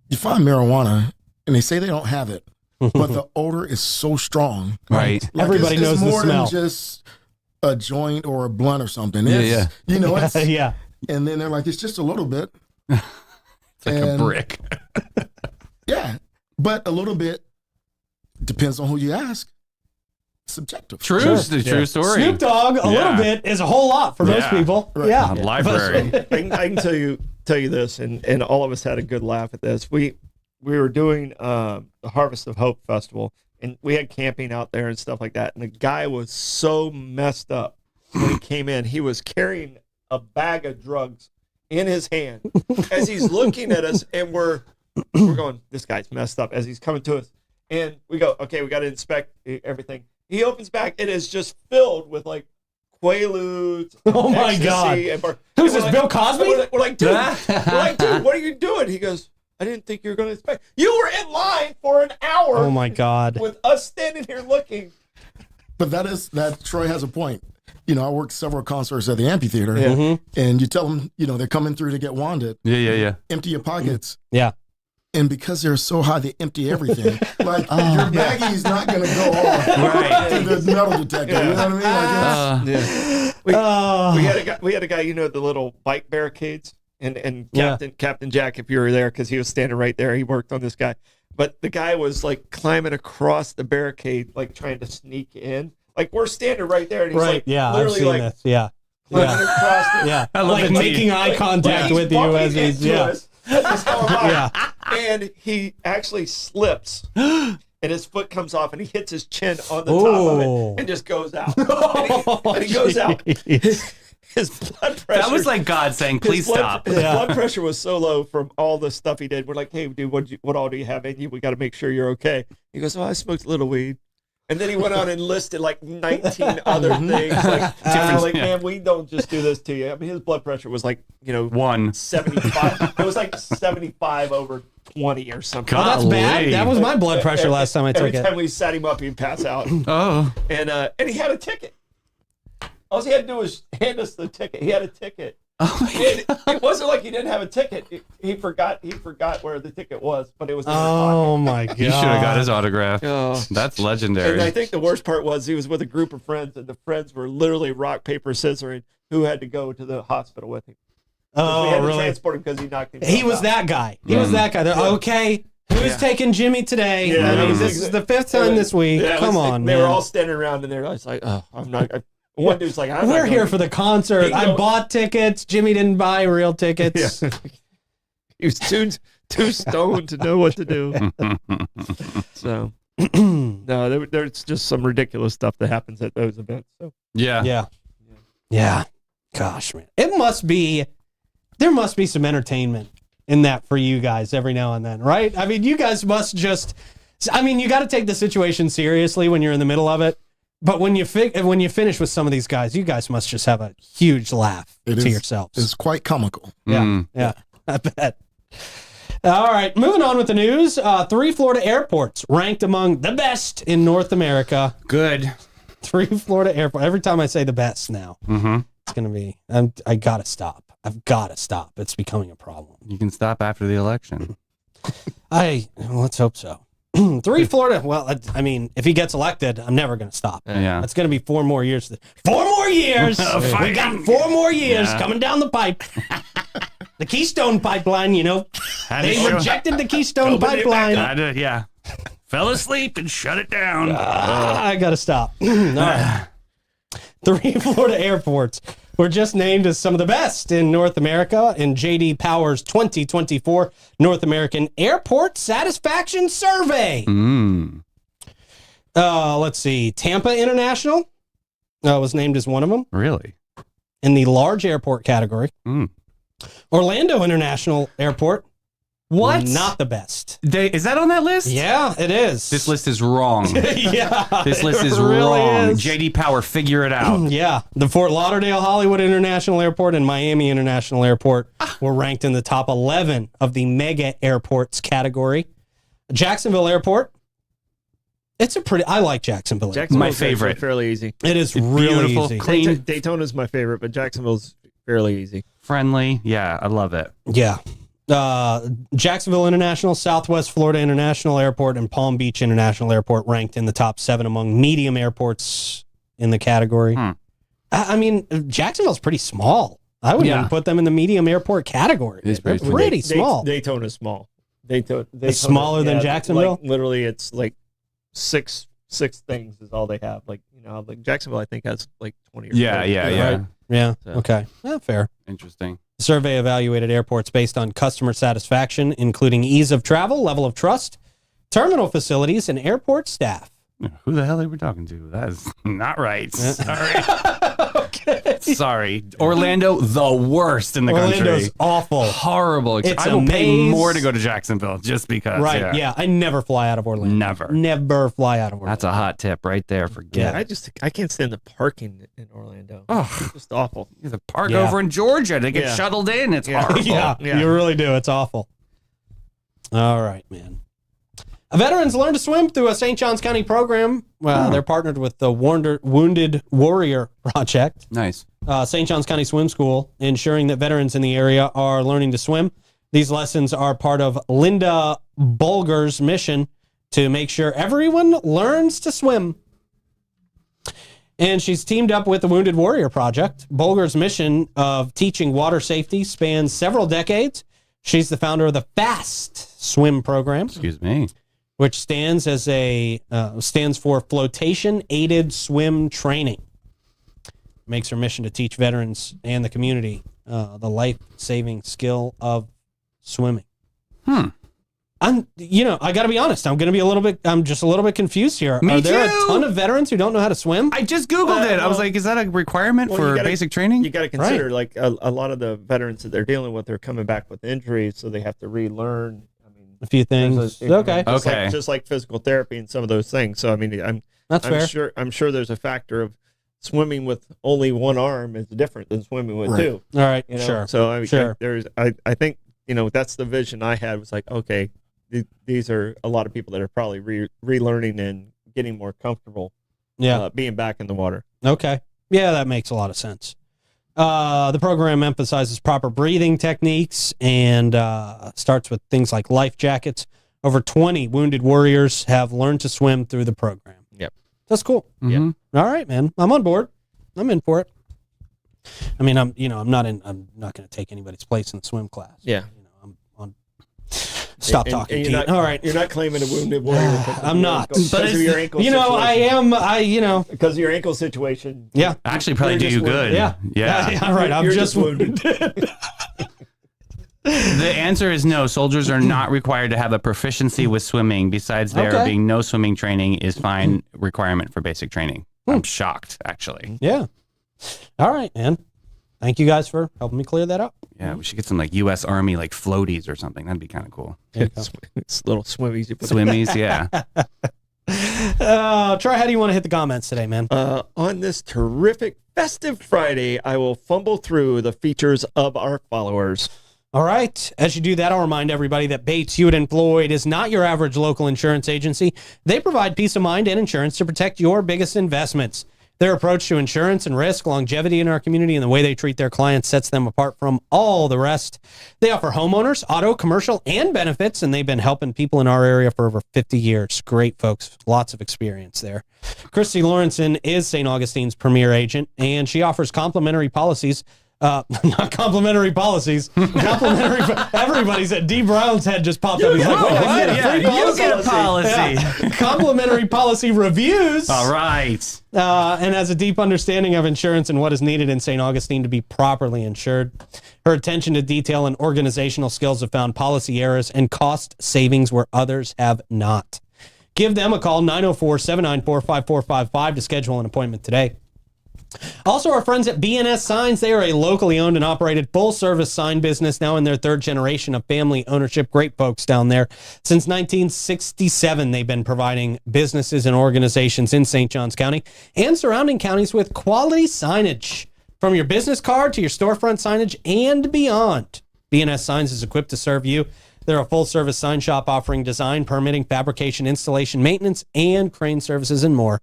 you find marijuana, and they say they don't have it, but the odor is so strong.
Right.
Like,
Everybody knows
it's
the
more
smell.
than just a joint or a blunt or something.
Yeah,
It's, You know, it's,
Yeah.
and then they're like, it's just a little bit.
It's like a
And-
brick.
Yeah, but a little bit depends on who you ask. Subjective.
True.
Sure.
The true story.
Snoop Dogg, a little bit is a whole lot for most
Yeah.
people.
Right.
Yeah.
A library.
I can tell you this, and all of us had a good laugh at this. We were doing the Harvest of Hope Festival, and we had camping out there and stuff like that. And the guy was so messed up when he came in. He was carrying a bag of drugs in his hand as he's looking at us, and we're going, this guy's messed up as he's coming to us. And we go, okay, we got to inspect everything. He opens back. It is just filled with like Quaaludes.
Oh my
ecstasy,
God.
and
Who's
we're
this, Bill Cosby?
We're like, dude, what are you doing? He goes, I didn't think you were going to inspect. You were in line for an hour.
Oh my God.
With us standing here looking.
But that Troy has a point. You know, I worked several concerts at the amphitheater,
Yeah.
and you tell them, they're coming through to get wanded.
Yeah.
Empty your pockets.
Yeah.
And because they're so high, they empty everything. Like, your baggie's not going to go off
Right.
to the metal detector. You know what I mean? Like,
Yeah. We had a guy, the little bike barricades, and Captain Jack, if you were there, because he was standing right there, he worked on this guy. But the guy was like climbing across the barricade, like trying to sneak in. Like we're standing right there, and he's like,
Yeah. I've
literally
seen
like
this. Yeah.
climbing
Yeah.
across the
Yeah.
I love
like
it,
making
too.
eye contact
he's
with you
bumping
as he's,
into
yeah.
us as he's going by.
Yeah.
And he actually slips, and his foot comes off, and he hits his chin on the top of
Oh.
it, and just goes out. And he goes out. His blood pressure.
That was like God saying,
his
please
blood-
stop.
His blood pressure was so low from all the stuff he did. We're like, hey, dude, what all do you have in you? We got to make sure you're okay. He goes, oh, I smoked a little weed. And then he went on and listed like 19 other things. Like, man, we don't just do this to you. I mean, his blood pressure was like,
1.
75. It was like 75 over 20 or something.
Oh, that's bad.
Golly.
That was my blood pressure last time I took
Every
it.
time we sat him up, he'd pass out.
Oh.
And he had a ticket. All he had to do was hand us the ticket. He had a ticket.
Oh my
And it wasn't like he didn't have a ticket. He forgot where the ticket was, but it was in his pocket.
Oh my God.
You should have got his autograph.
Oh.
That's
And
legendary.
I think the worst part was he was with a group of friends, and the friends were literally rock, paper, scissoring who had to go to the hospital with him. We had
Oh,
to
really?
transport him because he knocked him
He was
out.
that guy. He was that guy. They're, okay, who's taking Jimmy today?
Yeah,
I mean,
it was
this is the fifth time this week.
Yeah, it
Come
was-
on,
They
man.
were all standing around, and they're just like, oh, I'm not. One dude's like, I'm not
We're
going.
here for the concert. I bought tickets. Jimmy didn't buy real tickets.
Yeah. He was too stoned to know what to do. So, no, there's just some ridiculous stuff that happens at those events. So,
yeah.
Yeah. Gosh, man. There must be some entertainment in that for you guys every now and then, right? I mean, you guys must you got to take the situation seriously when you're in the middle of it. But when you finish with some of these guys, you guys must just have a huge laugh to yourselves.
It's quite comical.
Yeah, I bet. All right, moving on with the news. 3 Florida airports ranked among the best in North America.
Good.
3 Florida airports. Every time I say the best now, it's going to be, I got to stop. I've got to stop. It's becoming a problem.
You can stop after the election.
Let's hope so. 3 Florida. Well, I mean, if he gets elected, I'm never going to stop.
Yeah.
It's going to be 4 more years. 4 more years. We got 4 more years coming down the pipe. The Keystone Pipeline, they rejected the Keystone Pipeline.
Fell asleep and shut it down.
I got to stop. All right. 3 Florida airports were just named as some of the best in North America in J.D. Power's 2024 North American Airport Satisfaction Survey. Let's see. Tampa International was named as one of them.
Really?
In the large airport category. Orlando International Airport.
What?
Not the best.
Is that on that list?
Yeah, it is.
This list is wrong.
Yeah.
This list is
really
wrong.
is.
J.D. Power, figure it out.
Yeah. The Fort Lauderdale Hollywood International Airport and Miami International Airport were ranked in the top 11 of the mega airports category. Jacksonville Airport. I like Jacksonville.
My favorite.
Fairly easy.
It is really
beautiful,
easy.
clean.
Daytona's my favorite, but Jacksonville's fairly easy.
Friendly. Yeah, I love it.
Yeah. Jacksonville International, Southwest Florida International Airport, and Palm Beach International Airport ranked in the top 7 among medium airports in the category. I mean, Jacksonville's pretty small. I wouldn't even put them in the medium airport category.
It is
They're
pretty
pretty small.
Daytona's small. Daytona,
It's smaller than Jacksonville?
Like, literally, it's like six things is all they have. Like Jacksonville, I think has like 20 or 30.
Yeah.
Right. Yeah.
So.
Okay. Fair.
Interesting.
The survey evaluated airports based on customer satisfaction, including ease of travel, level of trust, terminal facilities, and airport staff.
Who the hell are we talking to? That is not right. Sorry.
Okay.
Sorry. Orlando, the worst in the country.
Orlando's awful.
Horrible.
It's
I will pay
amazing.
more to go to Jacksonville just because.
Right. Yeah. I never fly out of Orlando. Never fly out of Orlando.
That's a hot tip right there. Forget it.
I can't stand the parking in Orlando.
Oh.
It's just awful.
You have to park over in Georgia to get shuttled in. It's horrible.
Yeah, you really do. It's awful. All right, man. Veterans learn to swim through a St. Johns County program. They're partnered with the Wounded Warrior Project.
Nice.
St. Johns County Swim School, ensuring that veterans in the area are learning to swim. These lessons are part of Linda Bulger's mission to make sure everyone learns to swim. And she's teamed up with the Wounded Warrior Project. Bulger's mission of teaching water safety spans several decades. She's the founder of the FAST Swim program.
Excuse me.
Which stands for Flotation Aided Swim Training. Makes her mission to teach veterans and the community the life-saving skill of swimming. I got to be honest. I'm just a little bit confused here.
Me
Are there
too.
a ton of veterans who don't know how to swim?
I just Googled it. I was like, is that a requirement for basic training?
You got to consider like a lot of the veterans that they're dealing with, they're coming back with injuries, so they have to relearn.
A few things. Okay.
Just like physical therapy and some of those things. So I mean,
That's fair.
I'm sure there's a factor of swimming with only one arm is different than swimming with two.
All right.
Sure. So I mean, I think that's the vision I had was like, okay, these are a lot of people that are probably relearning and getting more comfortable. Being back in the water.
Okay. Yeah, that makes a lot of sense. The program emphasizes proper breathing techniques and starts with things like life jackets. Over 20 wounded warriors have learned to swim through the program.
Yep.
That's cool.
Mm-hmm.
All right, man. I'm on board. I'm in for it. I mean, I'm not going to take anybody's place in the swim class.
Yeah.
I'm on. Stop talking.
And
All right.
You're not claiming a wounded warrior.
I'm not.
Because of your ankle.
I am.
Because of your ankle situation.
Yeah.
Actually, probably do you good.
Yeah. Right. I'm just wounded.
The answer is no. Soldiers are not required to have a proficiency with swimming. Besides there being no swimming training is fine requirement for basic training. I'm shocked, actually.
Yeah. All right, man. Thank you guys for helping me clear that up.
Yeah, we should get some like U.S. Army like floaties or something. That'd be kind of cool.
It's little swimmies.
Swimmies, yeah.
Troy, how do you want to hit the comments today, man?
On this terrific festive Friday, I will fumble through the features of our followers.
All right. As you do that, I'll remind everybody that Bates, Hewitt & Floyd is not your average local insurance agency. They provide peace of mind and insurance to protect your biggest investments. Their approach to insurance and risk, longevity in our community, and the way they treat their clients sets them apart from all the rest. They offer homeowners, auto, commercial, and benefits, and they've been helping people in our area for over 50 years. Great folks. Lots of experience there. Christy Lawrenson is St. Augustine's premier agent, and she offers complimentary policies. Not complimentary policies. Complimentary. Everybody's at Dee Brown's head just popped up. He's like, wait,
You get a policy.
Yeah. Complimentary policy reviews.
All right.
And has a deep understanding of insurance and what is needed in St. Augustine to be properly insured. Her attention to detail and organizational skills have found policy errors and cost savings where others have not. Give them a call, 904-794-5455 to schedule an appointment today. Also, our friends at B&S Signs, they are a locally owned and operated full-service sign business now in their third generation of family ownership. Great folks down there. Since 1967, they've been providing businesses and organizations in St. Johns County and surrounding counties with quality signage. From your business card to your storefront signage and beyond, B&S Signs is equipped to serve you. They're a full-service sign shop offering design, permitting, fabrication, installation, maintenance, and crane services and more.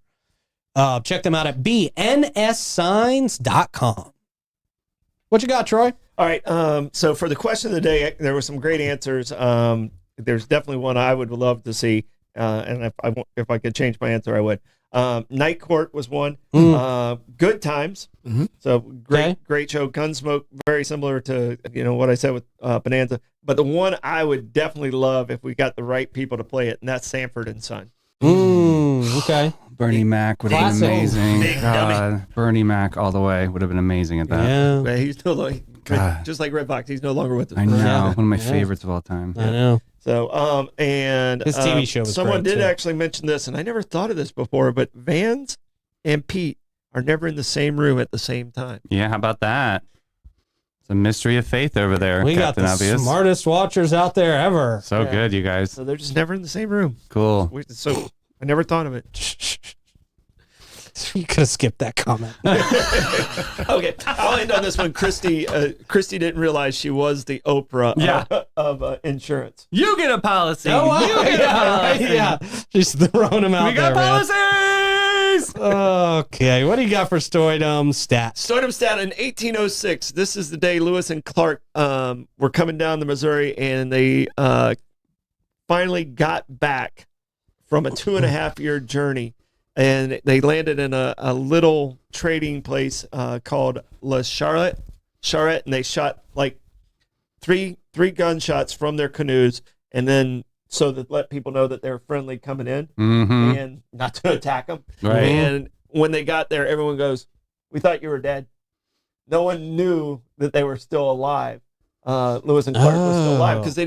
Check them out at bnssigns.com. What you got, Troy?
All right. So for the question of the day, there were some great answers. There's definitely one I would love to see. And if I could change my answer, I would. Night Court was one. Good Times.
Mm-hmm.
So great show. Gunsmoke, very similar to what I said with Bonanza. But the one I would definitely love if we got the right people to play it, and that's Sanford and Son.
Okay.
Bernie Mac would have been amazing.
Big dummy.
Bernie Mac all the way would have been amazing at that.
Yeah.
But he's still just like Red Fox. He's no longer with us.
I know. One of my favorites of all time.
I know.
So, and
His TV show was
someone
great,
did
too.
actually mention this, and I never thought of this before, but Vans and Pete are never in the same room at the same time.
Yeah, how about that? It's a mystery of faith over there,
We
Captain
got the
Obvious.
smartest watchers out there ever.
So good, you guys.
So they're just never in the same room.
Cool.
So I never thought of it.
You could have skipped that comment.
Okay, I'll end on this one. Christy didn't realize she was the Oprah of insurance.
You get a policy.
Oh,
You get a policy.
yeah. Just throwing them out
We got
there, man.
policies.
Okay, what do you got for Stoidum stats?
Stoidum stat in 1806. This is the day Lewis and Clark were coming down the Missouri, and they finally got back from a 2.5-year journey, and they landed in a little trading place called La Charrette, and they shot like three gunshots from their canoes, and then so that let people know that they're friendly coming in and not to attack them.
Right.
And when they got there, everyone goes, "We thought you were dead." No one knew that they were still alive. Lewis and Clark were still alive because they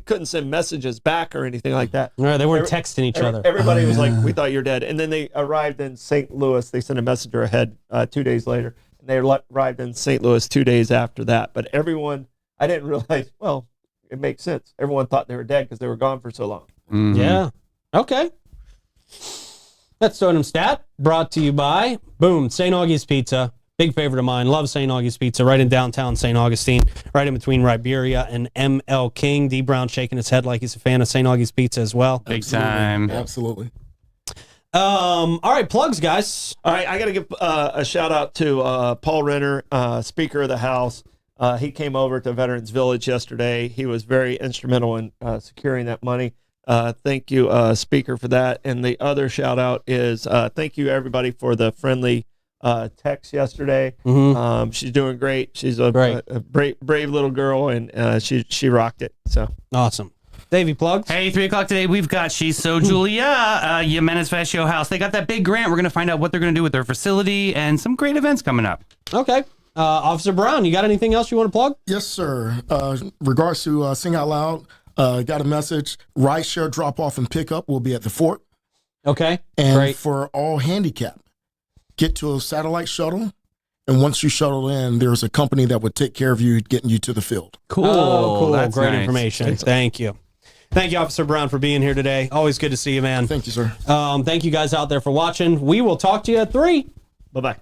couldn't send messages back or anything like that.
No, they weren't texting each other.
Everybody was like, "We thought you're dead." And then they arrived in St. Louis. They sent a messenger ahead 2 days later, and they arrived in St. Louis 2 days after that. But everyone, I didn't realize. Well, it makes sense. Everyone thought they were dead because they were gone for so long.
Yeah. Okay. That's Stoidum Stat, brought to you by, St. Augie's Pizza. Big favorite of mine. Love St. Augie's Pizza, right in downtown St. Augustine, right in between Riberia and M.L. King. Dee Brown shaking his head like he's a fan of St. Augie's Pizza as well.
Big time.
Absolutely.
All right, plugs, guys.
All right, I got to give a shout out to Paul Renner, Speaker of the House. He came over to Veterans Village yesterday. He was very instrumental in securing that money. Thank you, Speaker, for that. And the other shout out is thank you, everybody, for the friendly text yesterday. She's doing great. She's a brave little girl, and she rocked it. So
awesome. Davey, plugs.
Hey, 3 o'clock today, we've got She's So Julia, Jimenez Fascio House. They got that big grant. We're going to find out what they're going to do with their facility and some great events coming up.
Okay. Officer Brown, you got anything else you want to plug?
Yes, sir. Regards to Sing Out Loud, got a message. Rideshare drop-off and pickup will be at the fort.
Okay,
and
great.
For all handicapped, get to a satellite shuttle, and once you shuttle in, there's a company that would take care of you getting you to the field.
Cool. Cool.
That's
Great
nice.
information. Thank you. Thank you, Officer Brown, for being here today. Always good to see you, man.
Thank you, sir.
Thank you guys out there for watching. We will talk to you at 3.
bye-bye.